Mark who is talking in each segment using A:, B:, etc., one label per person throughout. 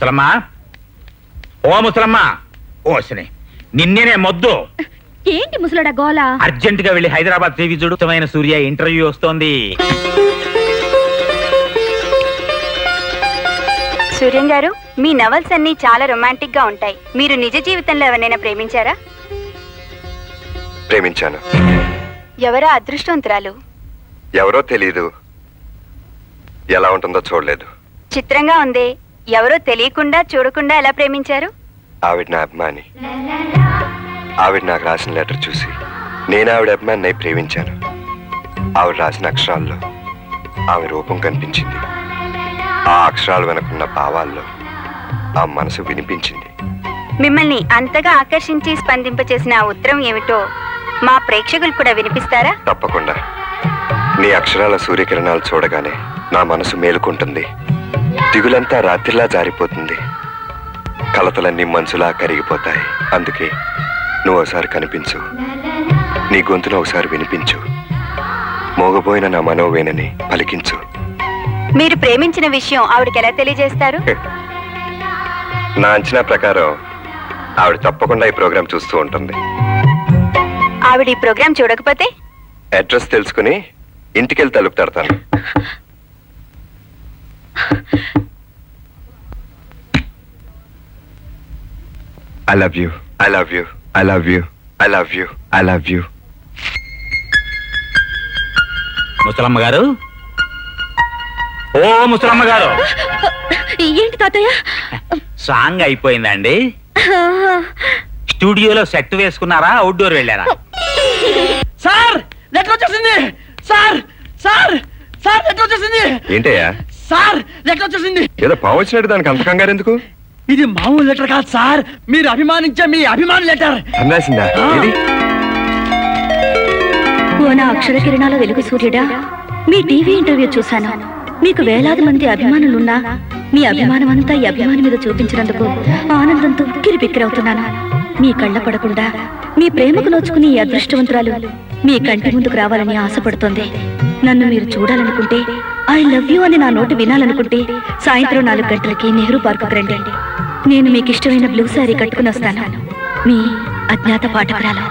A: ముసలమ్మా, ఓ ముసలమ్మా, ఓసిని నిన్నేనే మొద్దు.
B: ఏంటి ముసలాడా గోల?
A: అర్జెంట్ గా వెళ్ళి హైదరాబాద్ టీవీ చూడుతమైన సూర్య ఇంటర్వ్యూ వస్తోంది.
C: సూర్యం గారు, మీ నవల్స్ అన్ని చాలా రొమాంటిక్ గా ఉంటాయి. మీరు నిజ జీవితంలో ఎవరైనా ప్రేమించారా?
D: ప్రేమించాను.
C: ఎవరో అదృష్టవంతురాలు.
D: ఎవరో తెలీదు, ఎలా ఉంటుందో చూడలేదు.
C: చిత్రంగా ఉంది. ఎవరో తెలియకుండా చూడకుండా ఎలా ప్రేమించారు?
D: ఆవిడ నా అభిమాని. ఆవిడ నాకు రాసిన లెటర్ చూసి నేను ఆవిడ అభిమాని ప్రేమించాను. ఆవిడ రాసిన అక్షరాల్లో ఆమె రూపం కనిపించింది. ఆ అక్షరాలు వెనకున్న భావాల్లో ఆ మనసు వినిపించింది.
C: మిమ్మల్ని అంతగా ఆకర్షించి స్పందింపచేసిన ఆ ఉత్తరం ఏమిటో మా ప్రేక్షకులు కూడా వినిపిస్తారా?
D: తప్పకుండా. నీ అక్షరాల సూర్యకిరణాలు చూడగానే నా మనసు మేలుకుంటుంది. దిగులంతా రాత్రిలా జారిపోతుంది. కలతలన్నీ మనసులా కరిగిపోతాయి. అందుకే నువ్వు ఒకసారి కనిపించు. నీ గొంతును ఒకసారి వినిపించు. మోగబోయిన నా మనోవేనని పలికించు.
C: మీరు ప్రేమించిన విషయం ఆవిడకి ఎలా తెలియజేస్తారు?
D: నా అంచనా ప్రకారం ఆవిడ తప్పకుండా ఈ ప్రోగ్రాం చూస్తూ ఉంటుంది.
C: ఆవిడ ఈ ప్రోగ్రాం చూడకపోతే?
D: అడ్రస్ తెలుసుకుని ఇంటికెళ్ళి తలుపు తడతాను. I love you. I love you. I love you. I love you. I love you.
A: ముసలమ్మ గారు, ఓ ముసలమ్మ గారు.
B: ఏంటి తాతయ్య?
A: సాంగ్ అయిపోయిందండి. స్టూడియోలో సెట్ వేసుకున్నారా, అవుట్డోర్ వెళ్ళారా?
E: సార్ లెటర్ వచ్చేసింది. సార్ సార్ సార్ లెటర్ వచ్చేసింది.
D: ఏంటయ్యా?
E: సార్ లెటర్ వచ్చేసింది.
D: ఏదో పావు వచ్చినట్టు దానికి అంత కంగారు ఎందుకు?
E: ఇది మామూలు లెటర్ కాదు సార్, మీరు అభిమానించే మీ అభిమాన లెటర్.
D: అన్నాసిందా?
B: ఓ నా అక్షర కిరణాల వెలుగు సూర్యుడా, మీ టీవీ ఇంటర్వ్యూ చూశాను. మీకు వేలాది మంది అభిమానులున్నా మీ అభిమానం అంతా ఈ అభిమాని మీద చూపించినందుకు ఆనందంతో కిరిపిక్కిరవుతున్నాను. మీ కళ్ళ పడకుండా మీ ప్రేమకు నోచుకుని ఈ అదృష్టవంతురాలు మీ కంటి ముందుకు రావాలని ఆశపడుతోంది. నన్ను మీరు చూడాలనుకుంటే, ఐ లవ్ యూ అని నా నోటి వినాలనుకుంటే సాయంత్రం 4 గంటలకి నెహ్రూ పార్కుకు రండి. నేను మీకు ఇష్టమైన బ్లూ శారీ కట్టుకుని వస్తాను. మీ అజ్ఞాత పాఠకురాలు.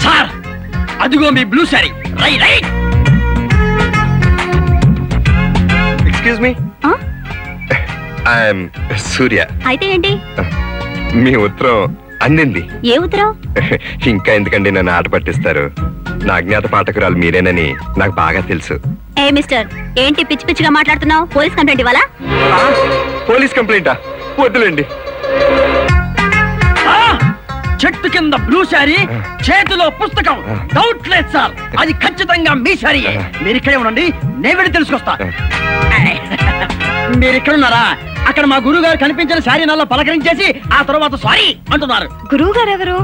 E: సార్ అదిగో మీ blue sari. Right.
D: Excuse me, I'm Surya.
B: అయితే ఏంటి?
D: మీ ఉత్తరం అందింది.
B: ఏ ఉత్తరం?
D: ఇంకా ఎందుకండి నన్ను ఆట పట్టిస్తారు? నా అజ్ఞాత పాఠకురాలు మీరేనని నాకు బాగా తెలుసు.
B: ఏ మిస్టర్, ఏంటి పిచ్చి పిచ్చిగా మాట్లాడుతున్నావు? పోలీస్ కంప్లైంట్ ఇవ్వాలా?
D: పోలీస్ కంప్లైంటా? వద్దులేండి.
E: చెట్టు కింద బ్లూ శారీ, చేతిలో పుస్తకం. డౌట్ లేదు సార్, అది ఖచ్చితంగా మీ శారీ. మీరు ఇక్కడే ఉండండి, నేను వెళ్ళి తెలుసుకొస్తా. మీరు ఇక్కడ ఉన్నారా? అక్కడ మా గురువు గారు కనిపించిన శారీ నల్ల పలకరించేసి ఆ తర్వాత సారీ అంటున్నారు.
C: గురువు గారు ఎవరు?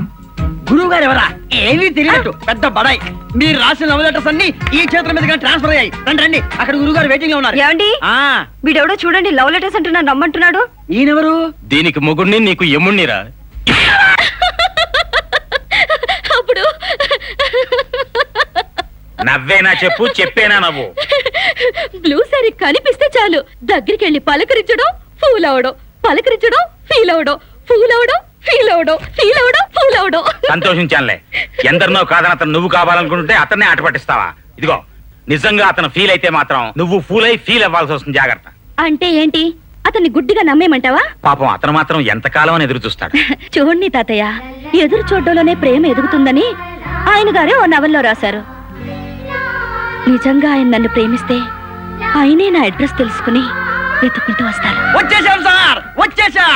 E: గురువు గారు ఎవరా? ఏమీ తెలియనట్టు పెద్ద బడాయి. మీరు రాసిన లవ్ లెటర్స్ అన్ని ఈ చేతుల మీదుగా ట్రాన్స్ఫర్ అయ్యాయి. రండి రండి, అక్కడ గురువు గారు వెయిటింగ్ లో ఉన్నారు.
C: ఏమండి? వీడెవడో చూడండి, లవ్ లెటర్స్ అంటున్నా నమ్మంటున్నాడు.
E: ఈయనెవరు?
A: దీనికి మొగుణ్ణి, నీకు ఎమ్ముణ్ణిరా.
B: అప్పుడు
A: నవ్వేనా చెప్పు, చెప్పేనా నవ్వు.
B: బ్లూ శారీ కనిపిస్తే చాలు దగ్గరికి వెళ్ళి పలకరించడం, ఫూల్ అవడం, పలకరించడం, ఫీల్ అవడం, ఫూల్ అవడం, ఫీల్ అవడం, ఫీల్ అవడం, ఫూల్ అవడం.
A: సంతోషించానులే. ఎందరినో కాదని అతను నువ్వు కావాలనుకుంటే అతన్నే ఆట పట్టిస్తావా? ఇదిగో, నిజంగా అతను ఫీల్ అయితే మాత్రం నువ్వు ఫూల్ అయి ఫీల్ అవ్వాల్సి వస్తుంది. జాగ్రత్త.
B: అంటే ఏంటి? అతన్ని గుడ్డిగా నమ్మేమంటావా?
A: పాపం అతను మాత్రం ఎంతకాలం అని ఎదురు చూస్తాడు.
B: చూడండి తాతయ్య, ఎదురు చూడడంలోనే ప్రేమ ఎదుగుతుందని ఆయన గారే ఓ నవల్లో రాశారు. నిజంగా ఆయన నన్ను ప్రేమిస్తే ఆయనే నా అడ్రస్ తెలుసుకుని వెతుక్కుంటూ వస్తారు.
E: వచ్చేసాం సార్, వచ్చేసా.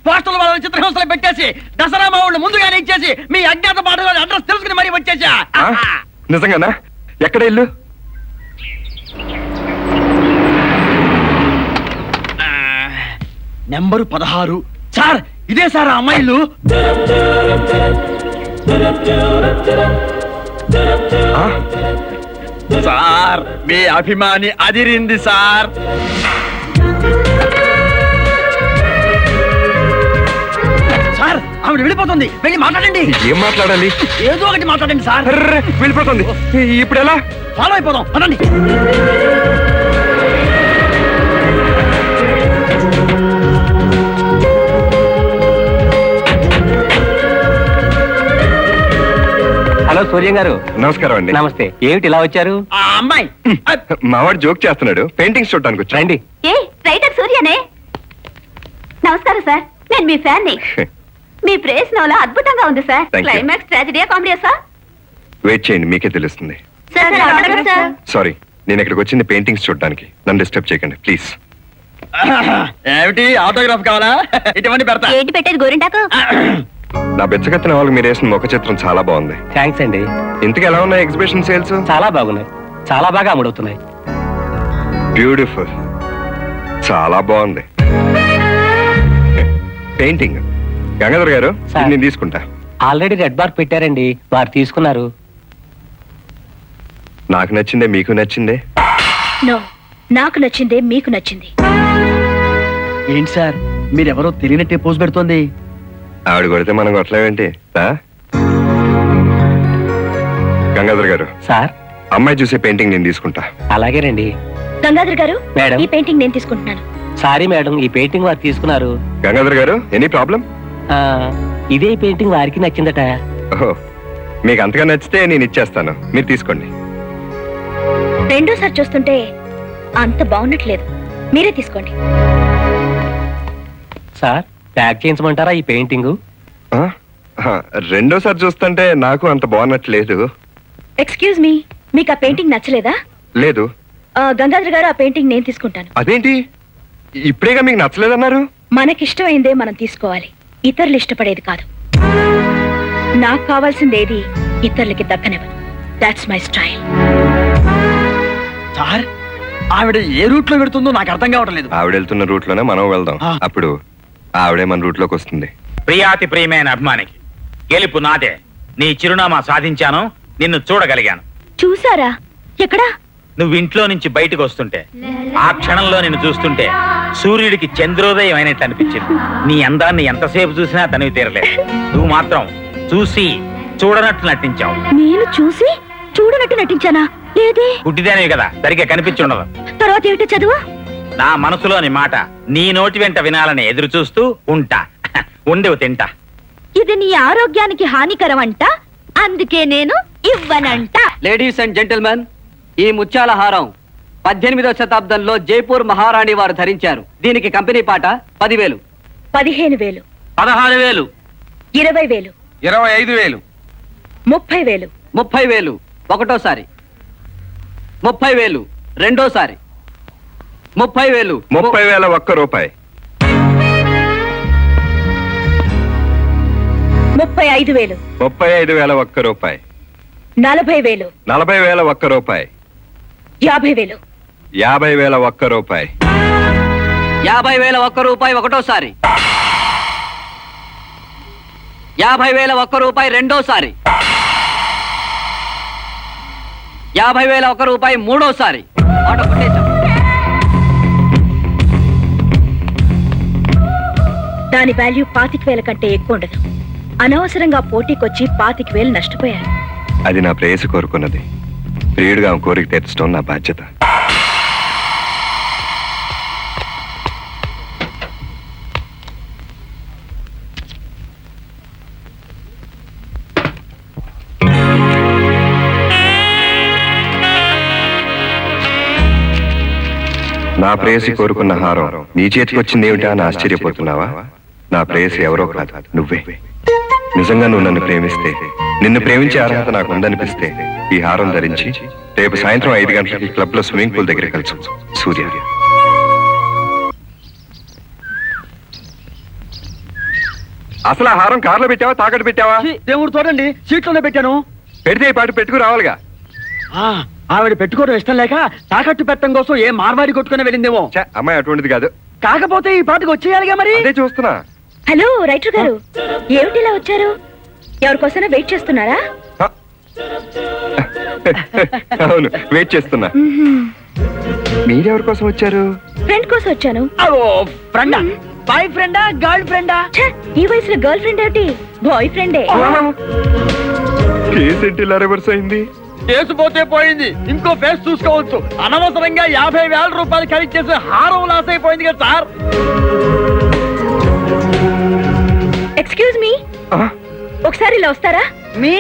E: పోస్టల్ వాళ్ళ చిత్రహింసలు పెట్టేసి దసరా మా ఊళ్ళు ముందుగానే ఇచ్చేసి మీ అజ్ఞాత పాఠకుల అడ్రస్ తెలుసుకుని మరీ వచ్చేసా.
D: నిజంగానా? ఎక్కడ ఇల్లు?
E: నెంబరు 16. సార్ ఇదే సార్ ఆ అమ్మాయిలు. సార్ మీ అభిమాని అదిరింది సార్. ఆవిడ వెళ్ళిపోతుంది, వెళ్ళి మాట్లాడండి.
D: ఏం మాట్లాడాలి?
E: ఏదో ఒకటి మాట్లాడండి సార్.
D: అర్రే, వెళ్ళిపోతుంది. ఇప్పుడు ఎలా?
E: ఫాలో అయిపోదాం, పదండి.
F: హలో సూర్యం గారు.
D: నమస్కారం అండి.
F: నమస్తే. ఏమిటి ఇలా వచ్చారు?
E: ఆ అమ్మాయి
D: మావాడు జోక్ చేస్తున్నాడు, పెయింటింగ్స్ చూడటానికి వచ్చాను.
F: రండి.
B: ఏ రైటర్ సూర్యనే. నమస్కారం సార్, నేను మీ ఫ్యాన్ ని. మీ ప్రేస్ నవల అద్భుతంగా ఉంది సార్.
D: Thank you.
B: క్లైమాక్స్ ట్రాజడీయా కామెడీయా సార్?
D: వెయిట్ చేయండి, మీకే తెలుస్తుంది.
B: Sir autograph sir.
D: సారీ, నేను ఇక్కడికి వచ్చింది పెయింటింగ్స్ చూడడానికి. నన్ను డిస్టర్బ్ చేయకండి ప్లీజ్.
E: ఏమిటి ఆటోగ్రాఫ్ కావాలా? ఇటువంటి పెడతా.
B: ఏంటి పెట్టేది గోరింటాకు?
D: నా బెచ్చగత్తిన వాళ్ళకి మీరు వేసిన ముఖ చిత్రం చాలా బాగుంది.
F: థ్యాంక్స్ అండి.
D: ఇంతకు ఎలా ఉన్నాయి ఎగ్జిబిషన్ సేల్స్?
F: చాలా బాగున్నాయి, చాలా బాగా అమ్ముడవుతున్నాయి.
D: బ్యూటిఫుల్, చాలా బాగుంది. పెయింటింగ్ గంగాధర్ గారు,
F: సార్.
D: ఇది నేను తీసుకుంటా.
F: ఆల్రెడీ రెడ్ బార్ పెట్టారండి, వారు తీసుకున్నారు.
D: నాకు నచ్చిందే, మీకు నచ్చిందే.
B: నో, నాకు నచ్చిందే మీకు నచ్చింది.
E: ఏంటి సార్, మీరెవరో తెలియనట్టే పోజ్ పెడుతోంది.
D: ఆవిడ కొడితే మనం కొట్టలేమేంటి? గంగాధర్ గారు,
F: సార్
D: అమ్మాయి చూసే పెయింటింగ్ నేను తీసుకుంటా.
F: అలాగేనండి.
B: గంగాధర్ గారు,
F: మేడం.
B: ఈ పెయింటింగ్ నేను తీసుకుంటున్నాను.
F: సారీ మేడం, ఈ పెయింటింగ్ వారు తీసుకున్నారు.
D: గంగాధర్ గారు, ఎనీ ప్రాబ్లం?
F: ఆ, ఇదే పెయింటింగ్ వారికి నచ్చిందట.
D: ఓహో, మీకు అంతగా నచ్చితే నేను ఇచ్చేస్తాను, మీరు తీసుకోండి.
B: రెండోసారి చూస్తుంటే అంత బాగున్నట్లేదు, మీరే తీసుకోండి.
F: సార్ ప్యాక్ చేయించమంటారా ఈ పెయింటింగ్?
D: ఆ? ఆ, రెండోసారి చూస్తుంటే నాకు అంత బాగున్నట్లేదు.
B: ఎక్స్క్యూజ్ మీ, మీకు ఆ పెయింటింగ్ నచ్చలేదా?
D: లేదు.
B: గంగాధర్ గారు, ఆ పెయింటింగ్ నేను తీసుకుంటాను.
D: అదేంటి, ఇప్పుడేగా మీకు నచ్చలేదన్నారు?
B: మనకిష్టమైందే మనం తీసుకోవాలి, ఇతరులు ఇష్టపడేది కాదు. నాకు కావాల్సింది ఏది ఇతరులకి దక్కనివ్వను. That's my style.
E: సార్, ఆవిడ ఏ రూట్ లో పెడుతుందో నాకు అర్థం కావటం లేదు.
D: ఆవిడ వెళ్తున్న రూట్ లోనే మనం వెళ్దాం,
E: ఆ.
D: అప్పుడు ఆవిడే మన రూట్ లోకి వస్తుంది.
A: ప్రియాతి ప్రియమైన అభిమానికి గెలుపు నాదే. నీ చిరునామా సాధించాను, నిన్ను చూడగలిగాను.
B: చూసారా? ఎక్కడా?
A: నువ్వు ఇంట్లో నుంచి బయటకు వస్తుంటే, ఆ క్షణంలో నిన్ను చూస్తుంటే సూర్యుడికి చంద్రోదయం అయినట్టు అనిపించింది. నీ అందాన్ని ఎంతసేపు చూసినా తనివి తీరలేదు. నువ్వు మాత్రం చూసి చూడనట్టు నటించావు.
B: నేను చూసి చూడనట్టు నటించానా? లేదే.
A: గుడ్డిదానివి కదా, సరిగ్గా కనిపించుండదు.
B: తర్వాత ఏమిటో చదువు?
A: నా మనసులోని మాట నీ నోటి వెంట వినాలని ఎదురు చూస్తూ ఉంటా. ఉండేవు తింటా.
B: ఇది నీ ఆరోగ్యానికి హానికరం అంట, అందుకే నేను ఇవ్వనంట.
G: లేడీస్ అండ్ జెంటిల్మెన్, ఈ ముత్యాల హారం 18వ శతాబ్దంలో జైపూర్ మహారాణి వారు ధరించారు. దీనికి కంపెనీ పాట 10,000.
B: 15,000,
G: 16,000,
B: 20,000,
A: 25,000,
B: 30,000,
G: 30,000 ఒకటోసారి, 30,000 రెండోసారి, 30,000,
D: 30,000 ఒక్క రూపాయి,
B: 35,000,
D: 35,000 ఒక్క రూపాయి,
B: 40,000,
D: 40,000 ఒక్క రూపాయి,
B: 50,000,
D: 50,000 ఒక్క రూపాయి,
G: 50,000 ఒక్క రూపాయి ఒకటోసారి, 50,000 ఒక్క రూపాయి రెండోసారి, 50,000 ఒక్క రూపాయి మూడోసారి. ఆటో కొట్టేశాం.
B: దాని వాల్యూ 25,000 కంటే ఎక్కువ ఉండదు. అనవసరంగా పోటీకొచ్చి 25,000 నష్టపోయారు.
D: అది నా ప్రేయసి కోరుకున్నది. ప్రియుడిగా ఆమె కోరిక తీర్చడం నా బాధ్యత. నా ప్రేయసి కోరుకున్న హారం నీ చేతికి వచ్చింది ఏమిటా అని ఆశ్చర్యపోతున్నావా? నా ప్రేయసి ఎవరో కాదు, నువ్వే. నిజంగా నువ్వు నన్ను ప్రేమిస్తే, నిన్ను ప్రేమించే అర్హత నాకు ఉందనిపిస్తే, ఈ హారం ధరించి రేపు సాయంత్రం 5 గంటలకి క్లబ్ లో స్విమ్మింగ్ పూల్ దగ్గర కలుసు. సూర్య. అసలు ఆ హారం కార్లో పెట్టావా, తాకట్టు పెట్టావా?
E: దేవుడు చూడండి, సీట్లోనే పెట్టాను.
D: పెడితే ఈ పాటు పెట్టుకు రావాలిగా.
E: ఆవిడ పెట్టుకోవడం ఇష్టం లేక తాకట్టు పెట్టడం కోసం ఏ మార్వాడి కొట్టుకుని వెళ్ళిందేమో.
D: ఛే, అమ్మాయి అటువంటిది కాదు.
E: కాకపోతే ఈ పాటకు వచ్చేయాలిగా మరి.
D: అదే చూస్తున్నా.
B: హలో రైటర్ గారు, ఏమిటి ఇలా వచ్చారు? ఎవరికోసమైనా వెయిట్ చేస్తున్నారా?
D: హ. అవును, వెయిట్ చేస్తున్నా. మీరెవరి కోసం వచ్చారు?
B: ఫ్రెండ్ కోసం వచ్చాను.
E: ఫ్రెండ్ బాయ్ ఫ్రెండా గర్ల్ ఫ్రెండా?
B: ఛ, ఈ వయసులో గర్ల్ ఫ్రెండ్ ఏంటి, బాయ్ ఫ్రెండే.
D: కేసు ఏంటి ఇలా రివర్స్ అయింది?
E: కేసు పోతే పోయింది, ఇంకో ఫేస్ చూసుకోవచ్చు. అనవసరంగా 50,000 రూపాయలు ఖరీదు చేసి హారం లాస్ అయిపోయింది కదా సార్.
B: ఎక్స్క్యూజ్ మీ, ఒకసారి ఇలా వస్తారా?
E: మీ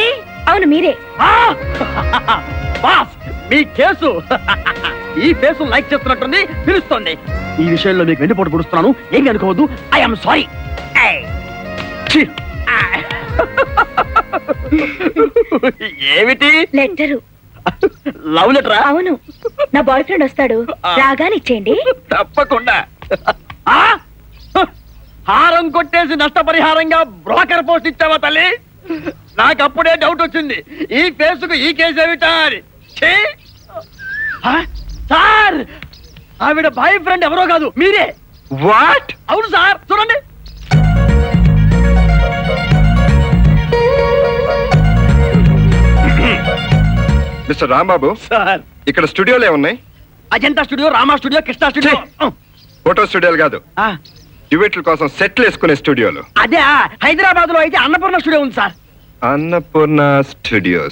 B: అవును మీరే.
E: ఆ! బాస్, మీ కేసు ఈ ఫేసు లైక్ చేస్తున్నట్టుంది, పిలుస్తుంది. ఈ విషయంలో మీకు వెన్నుపోటు పొడుస్తున్నాను, ఏమి అనుకోవద్దు. I'm sorry. ఏమిటి?
B: లెటరు.
E: లవ్ లెటరా?
B: అవును, నా బాయ్ ఫ్రెండ్ వస్తాడు, రాగానే ఇచ్చేయండి.
E: తప్పకుండా. ఆ? హారం కొట్టేసి నష్టపరిహారంగా బ్రోకర్ పోస్ట్ ఇచ్చావా తల్లి? నాకు అప్పుడే డౌట్ వచ్చింది, ఈ ఫేసుకు ఈ కేసు ఏమిటా అని. ఛీ! ఆ? సార్, ఆవిడ బాయ్ ఫ్రెండ్ ఎవరో కాదు, మీరే.
D: వాట్?
E: అవును సార్, చూడండి.
D: మిస్టర్ రాంబాబు,
E: సార్,
D: ఇక్కడ స్టూడియోలు ఏమున్నాయి?
E: Ajanta studio, Rama studio, Krishna studio.
D: Photo స్టూడియోలు కాదు,
E: ఆ,
D: డ్యూయెట్ల కోసం సెట్లు వేసుకునే స్టూడియోలు.
E: అదే హైదరాబాద్ లో అయితే అన్నపూర్ణ స్టూడియో ఉంది సార్.
D: అన్నపూర్ణ స్టూడియోస్.